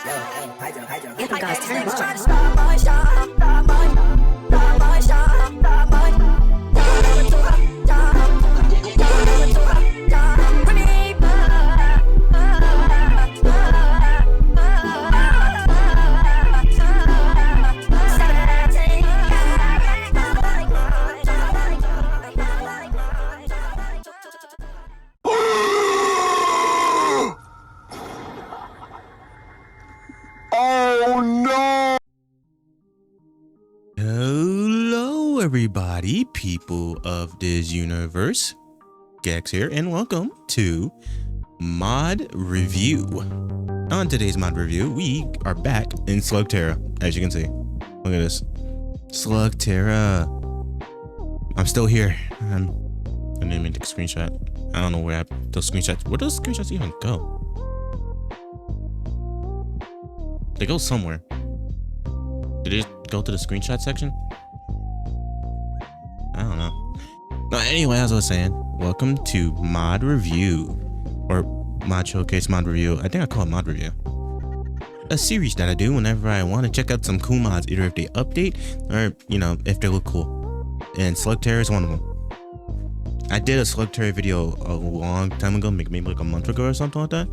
Hello everybody, people of this universe. Gex here, and welcome to Mod Review. On today's Mod Review, we are back in SlugTerra, as you can see. Look at this. SlugTerra. I'm still here. I didn't even take a screenshot. I don't know where those screenshots... Where do those screenshots even go? They go somewhere. Did it go to the screenshot section? I don't know. No, anyway, as I was saying, welcome to Mod Review. Or Mod Showcase Mod Review. I think I call it Mod Review. A series that I do whenever I want to check out some cool mods, either if they update or, you know, if they look cool. And SlugTerra is one of them. I did a SlugTerra video a long time ago, maybe like a month ago or something like that.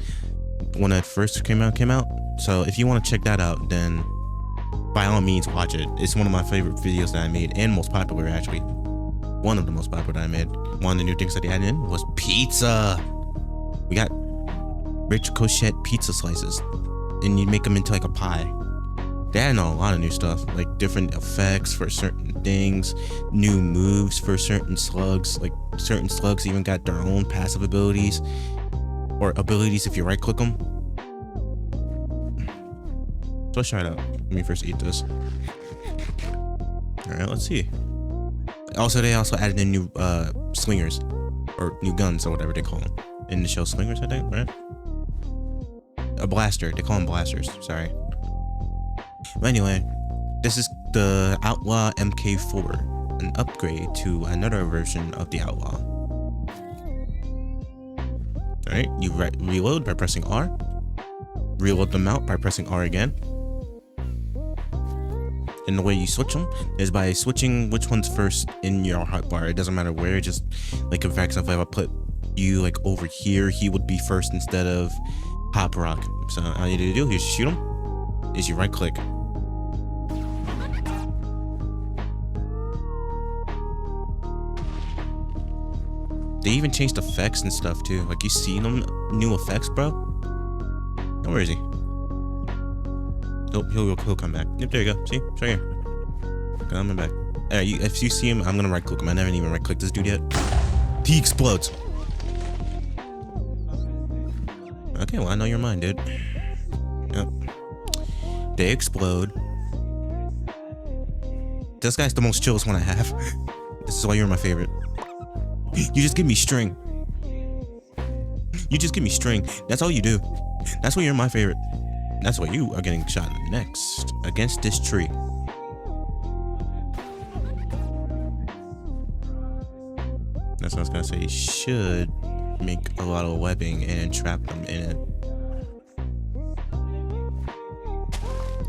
When it first came out. So if you want to check that out, then by all means watch it. It's one of my favorite videos that I made, and most popular actually. One of the most popular that I made. One of the new things that they added in was pizza. We got rich cochette pizza slices, and you make them into like a pie. They added a lot of new stuff, like different effects for certain things, new moves for certain slugs. Like certain slugs even got their own passive abilities, or abilities if you right click them. So let's try it out. Let me first eat this. All right, let's see. Also, they also added in new slingers, or new guns, or whatever they call them in the show. Slingers, I think, right? A blaster. They call them blasters. Sorry. But anyway, this is the Outlaw MK4, an upgrade to another version of the Outlaw. All right, you reload by pressing R. Reload them out by pressing R again. And the way you switch them is by switching which one's first in your hotbar. It doesn't matter where, just like for example, if I put you like over here, he would be first instead of Hop Rock. So all you need to do is shoot him, is you right click. They even changed effects and stuff too. Like you see them new effects, bro. Oh, where is he? Oh, he'll come back. Yep, there you go. See? It's right here. Coming back. If you see him, I'm gonna right click him. I never even right clicked this dude yet. He explodes. Okay, well, I know your mind, dude. Yep. They explode. This guy's the most chillest one I have. This is why you're my favorite. You just give me string. You just give me string. That's all you do. That's why you're my favorite. That's why you are getting shot next against this tree. That's what I was gonna say. You should make a lot of webbing and trap them in it.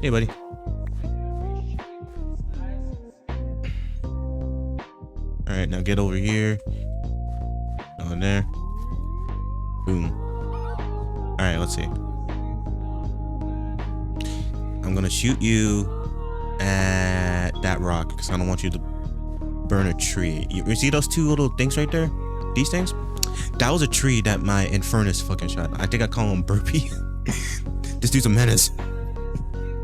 Hey, buddy. All right, now get over here. On there. Boom. All right, let's see. I'm gonna shoot you at that rock because I don't want you to burn a tree. You see those two little things right there? These things? That was a tree that my Infernus fucking shot. I think I call him Burpee. This dude's a menace.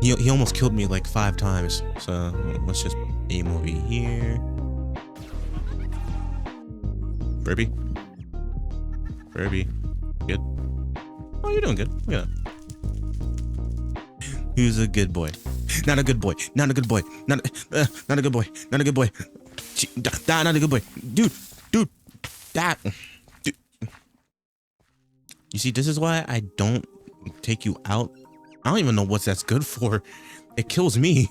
He almost killed me like 5 times. So let's just aim over here. Burpee. Burpee. Good. Oh, you're doing good. Look at that. Who's a good boy? Not a good boy. Not a good boy. Not a good boy. Not a good boy. Not a good boy. Dude. That. Dude. You see, this is why I don't take you out. I don't even know what that's good for. It kills me.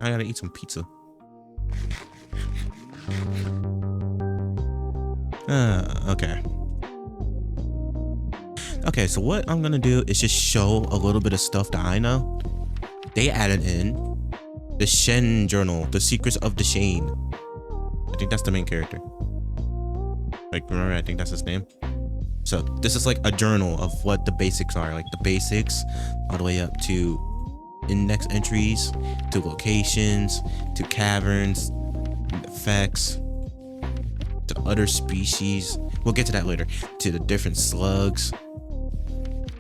I gotta eat some pizza. Okay. Okay, so what I'm gonna do is just show a little bit of stuff that I know. They added in the Shen Journal, the Secrets of the Shane. I think that's the main character. Like, remember, I think that's his name. So this is like a journal of what the basics are, like the basics all the way up to index entries, to locations, to caverns, effects, to other species. We'll get to that later. To the different slugs,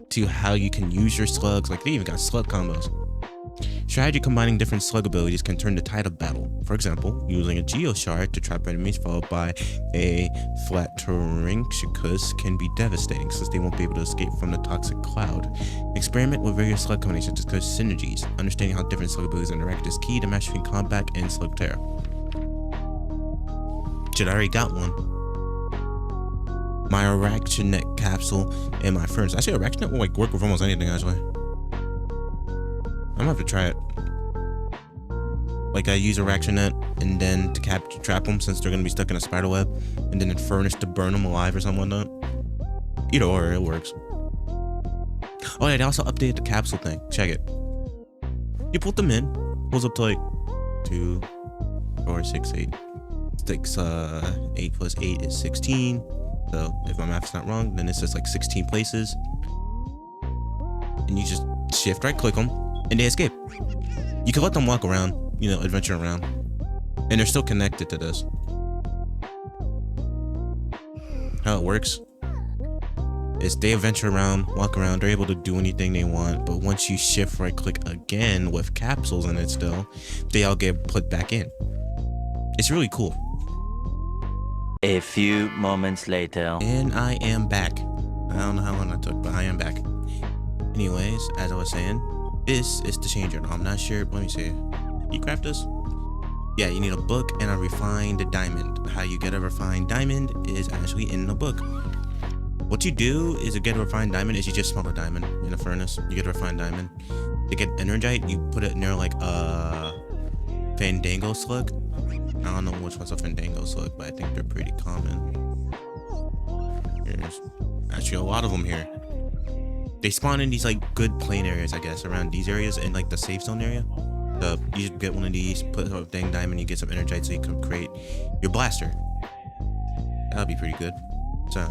to how you can use your slugs. Like, they even got slug combos. Strategy combining different slug abilities can turn the tide of battle. For example, using a Geo Shard to trap enemies followed by a Flatteringicus can be devastating since they won't be able to escape from the toxic cloud. Experiment with various slug combinations to discuss synergies. Understanding how different slug abilities interact is key to mastering combat in SlugTerra. Shit, I already got one. My Arachinet capsule and my furnace. Actually, Arachinet will like work with almost anything actually. I'm gonna have to try it. Like, I use Arachinet and then to trap them since they're gonna be stuck in a spider web, and then in furnace to burn them alive or something like that. Either or, it works. Oh yeah, they also updated the capsule thing. Check it. You put them in, pulls up to like 2, 4, 6, 8. 8 plus 8 is 16. So if my math's not wrong, then it's just like 16 places. And you just shift right click them and they escape. You can let them walk around, you know, adventure around, and they're still connected to this. How it works is they adventure around, walk around, they're able to do anything they want, but once you shift right click again with capsules in it still, they all get put back in. It's really cool. A few moments later. And I am back. I don't know how long I took, but I am back. Anyways, as I was saying, this is the changer. I'm not sure. Let me see. You craft this? Yeah, you need a book and a refined diamond. How you get a refined diamond is actually in the book. What you do is to get a refined diamond is you just smelt a diamond in a furnace. You get a refined diamond. To get energite, you put it near like a Fandango slug. I don't know which one's a Fandango slug, but I think they're pretty common. There's actually a lot of them here. They spawn in these like good plain areas, I guess, around these areas in like the safe zone area. So you just get one of these, put a dang diamond, you get some energite so you can create your blaster. That would be pretty good. So.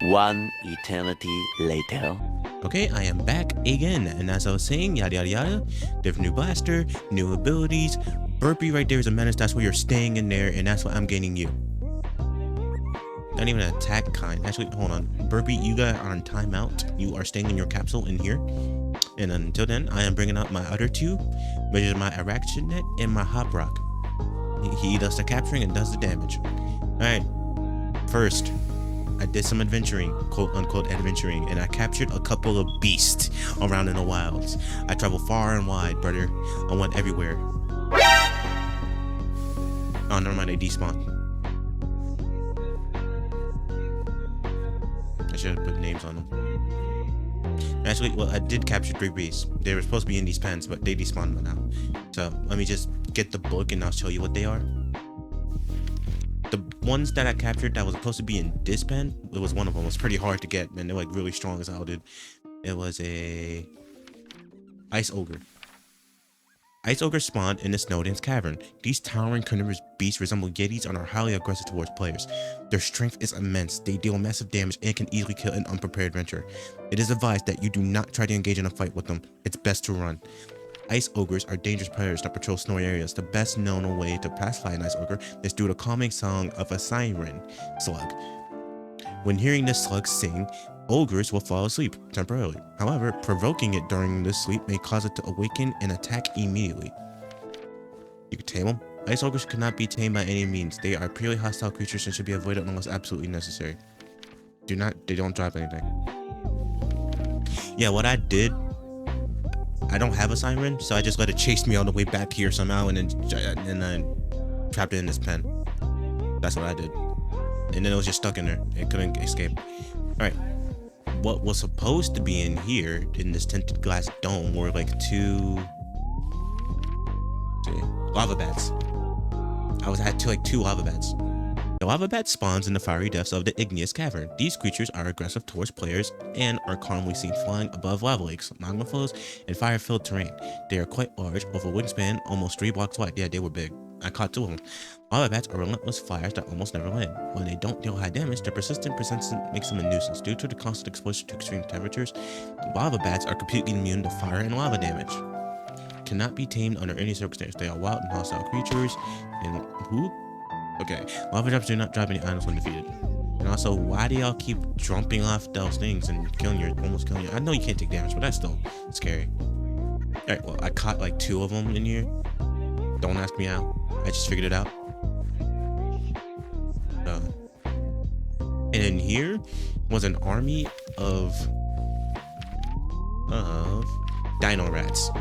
One eternity later. Okay, I am back again, and as I was saying, yada yada yada, different new blaster, new abilities. Burpee right there is a menace, that's where you're staying in there, and that's why I'm gaining you. Not even an attack kind. Actually, hold on. Burpee, you guys are on timeout. You are staying in your capsule in here. And until then, I am bringing up my other two, which is my Arachinet and my Hop Rock. He does the capturing and does the damage. Alright, first, I did some adventuring, quote unquote adventuring, and I captured a couple of beasts around in the wilds. I traveled far and wide, brother. I went everywhere. Oh, never mind, they despawned. I should have put names on them. Actually, well, I did capture 3 beasts. They were supposed to be in these pens, but they despawned now. So let me just get the book and I'll show you what they are. The ones that I captured that was supposed to be in this pen, it was one of them. It was pretty hard to get, man. They're like really strong as hell, dude. It was a Ice Ogre. Ice Ogre spawned in the Snowdance Cavern. These towering carnivorous beasts resemble Yetis and are highly aggressive towards players. Their strength is immense, they deal massive damage and can easily kill an unprepared adventurer. It is advised that you do not try to engage in a fight with them, it's best to run. Ice Ogres are dangerous predators that patrol snowy areas. The best known way to pacify an Ice Ogre is through the calming song of a siren slug. When hearing this slug sing, ogres will fall asleep temporarily. However, provoking it during this sleep may cause it to awaken and attack immediately. You can tame them. Ice ogres cannot be tamed by any means. They are purely hostile creatures and should be avoided unless absolutely necessary. They don't drop anything. Yeah, what I did, I don't have a siren, so I just let it chase me all the way back here somehow and then trapped it in this pen. That's what I did. And then it was just stuck in there. It couldn't escape. Alright. What was supposed to be in here, in this tinted glass dome, were like 2 lava beds. I had 2 lava beds. The lava bat spawns in the fiery depths of the igneous cavern. These creatures are aggressive towards players and are commonly seen flying above lava lakes, magma flows, and fire-filled terrain. They are quite large, with a wingspan almost 3 blocks wide. Yeah, they were big. I caught 2 of them. Lava bats are relentless flyers that almost never land. When they don't deal high damage, their persistent presence makes them a nuisance. Due to the constant exposure to extreme temperatures, lava bats are completely immune to fire and lava damage. Cannot be tamed under any circumstance. They are wild and hostile creatures. And who? Okay, lava drops do not drop any items when defeated. And also, why do y'all keep jumping off those things and almost killing you? I know you can't take damage, but that's still scary. Alright, well, I caught like 2 of them in here. Don't ask me how. I just figured it out. And in here was an army of dino rats.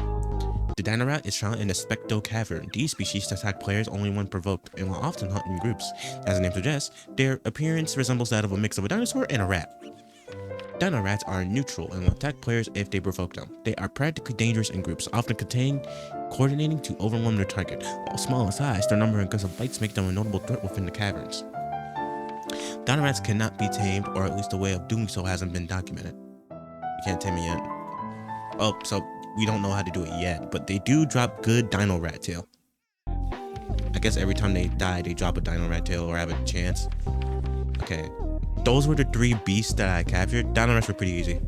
The dino rat is found in the Specto Cavern. These species attack players only when provoked and will often hunt in groups. As the name suggests, their appearance resembles that of a mix of a dinosaur and a rat. Dino rats are neutral and will attack players if they provoke them. They are practically dangerous in groups, often coordinating to overwhelm their target. While small in size, their number and aggressive bites make them a notable threat within the caverns. Dino rats cannot be tamed, or at least a way of doing so hasn't been documented. You can't tame me yet. Oh, so we don't know how to do it yet, but they do drop good dino rat tail. I guess every time they die, they drop a dino rat tail or have a chance. Okay, those were the 3 beasts that I captured. Dino rats were pretty easy.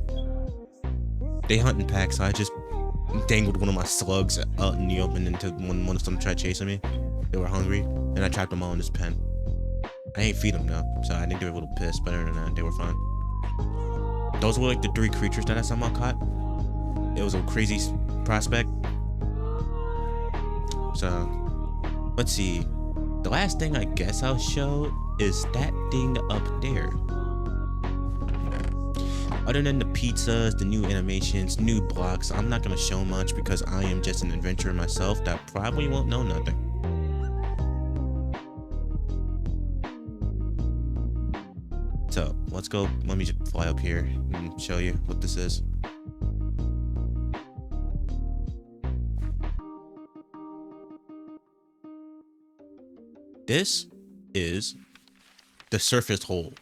They hunt in packs, so I just dangled one of my slugs out in the open until one of them tried chasing me. They were hungry, and I trapped them all in this pen. I ain't feed them though, so I think they were a little pissed, but other than that, they were fine. Those were like the 3 creatures that I somehow caught. It was a crazy prospect. So, let's see. The last thing I guess I'll show is that thing up there. Other than the pizzas, the new animations, new blocks, I'm not going to show much because I am just an adventurer myself that probably won't know nothing. So, let's go. Let me just fly up here and show you what this is. This is the surface hole.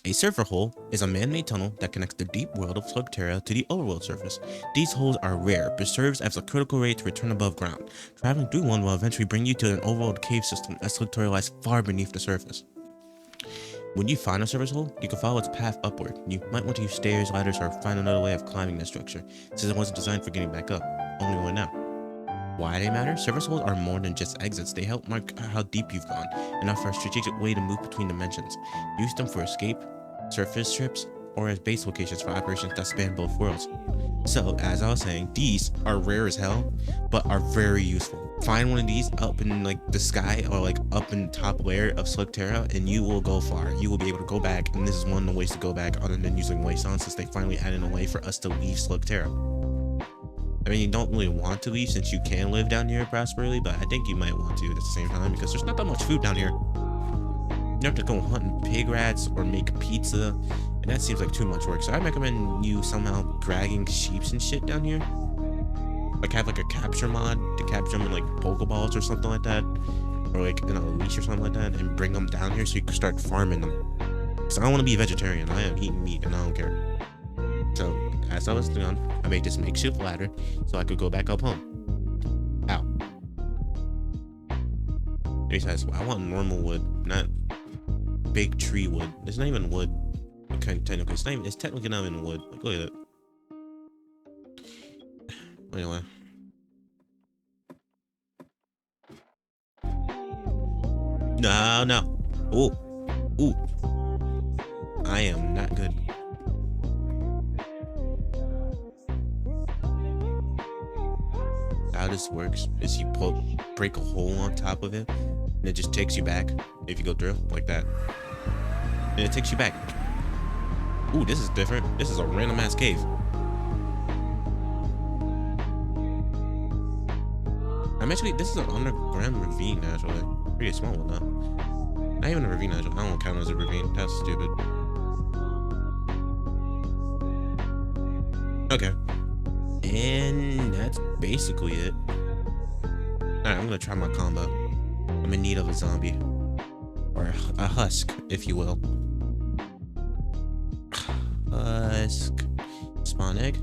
A surfer hole is a man-made tunnel that connects the deep world of SlugTerra to the overworld surface. These holes are rare, but serves as a critical way to return above ground. Traveling through one will eventually bring you to an overworld cave system as SlugTerra lies far beneath the surface. When you find a surface hole, you can follow its path upward. You might want to use stairs, ladders, or find another way of climbing this structure, since it wasn't designed for getting back up, only going down. Why they matter? Surface holes are more than just exits. They help mark how deep you've gone and offer a strategic way to move between dimensions. Use them for escape, surface trips, or as base locations for operations that span both worlds. So, as I was saying, these are rare as hell, but are very useful. Find one of these up in like the sky or like up in the top layer of SlugTerra and you will go far. You will be able to go back, and this is one of the ways to go back other than using Wasteland, since they finally added a way for us to leave SlugTerra. I mean, you don't really want to leave since you can live down here prosperly, but I think you might want to at the same time because there's not that much food down here. You have to go hunting pig rats or make pizza, and that seems like too much work. So I recommend you somehow dragging sheeps and shit down here. Like have like a capture mod to capture them in like Pokeballs or something like that, or like in a leash or something like that, and bring them down here so you can start farming them. Because I don't want to be a vegetarian. I am eating meat and I don't care. So as I was doing, I made this makeshift ladder so I could go back up home. Ow. He says, I want normal wood, not big tree wood. It's not even wood. Okay, technically, it's technically not even wood. Like, look at it. Anyway. No. Ooh. I am not good. How this works is you break a hole on top of it, and it just takes you back if you go through like that, and it takes you back. Ooh, this is different. This is a random ass cave. This is an underground ravine actually. Pretty small one though. Not even a ravine actually. I don't count it as a ravine. That's stupid. Okay. And that's basically it. Alright, I'm gonna try my combo. I'm in need of a zombie. Or a husk, if you will. Husk. Spawn egg.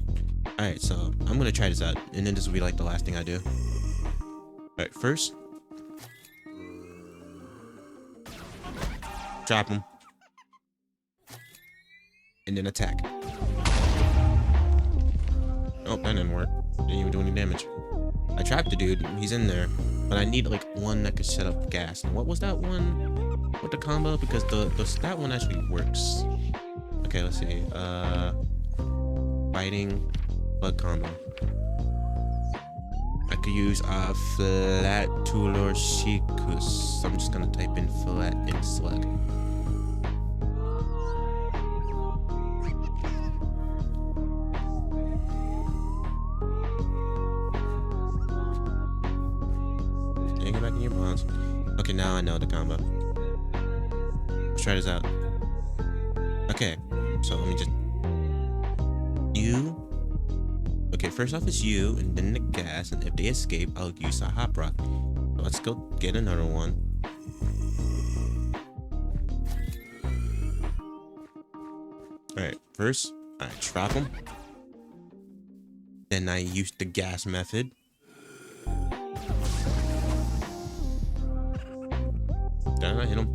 Alright, so I'm gonna try this out, and then this will be like the last thing I do. Alright, first. Drop him. And then attack. Oh, that didn't work. Didn't even do any damage. I trapped the dude. He's in there. But I need like one that could set up gas. And what was that one with the combo? Because that one actually works. Okay, let's see. Biting bug combo. I could use Flatulorchicus. I'm just gonna type in flat in slug. Get back in your bonds. Okay, now I know the combo. Let's try this out. Okay, so let me just... You. Okay, first off it's you, and then the gas, and if they escape, I'll use a hop rock. So let's go get another one. Alright, first, I trap them. Then I use the gas method. Did I hit him?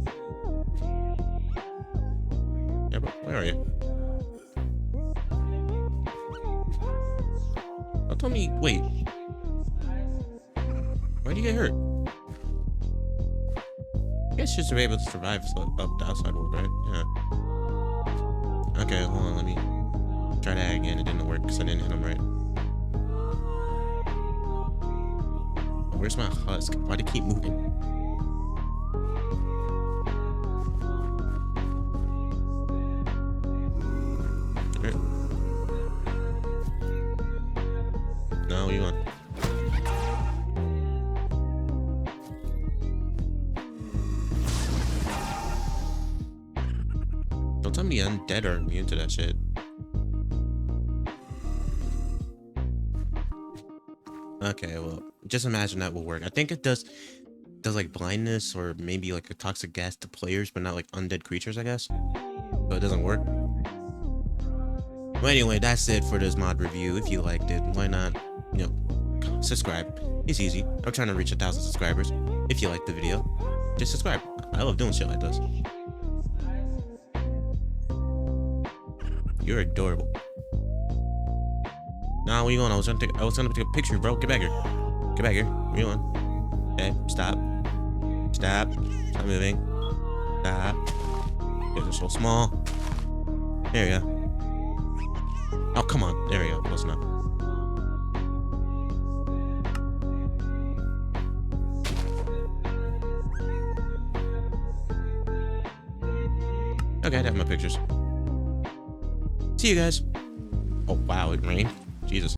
Yeah, but where are you? Don't tell me. Wait. Why'd you get hurt? I guess you should be able to survive up the outside world, right? Yeah. Okay, hold on. Let me try that again. It didn't work because I didn't hit him right. Where's my husk? Why'd it keep moving? No, what do you want? Don't tell me the undead are immune to that shit. Okay, well, just imagine that will work. I think it does like blindness or maybe like a toxic gas to players, but not like undead creatures, I guess. So it doesn't work. Well, anyway, that's it for this mod review. If you liked it, why not, you know, subscribe. It's easy. I'm trying to reach 1,000 subscribers. If you like the video, just subscribe. I love doing shit like this. You're adorable. Nah, what are you on? I was gonna take a picture, bro. Get back here. Get back here. What are you on? Okay, stop. Stop. Stop moving. Stop. You're so small. There you go. Oh, come on. There we go. Close enough. Okay, I have my pictures. See you guys. Oh, wow, it rained. Jesus.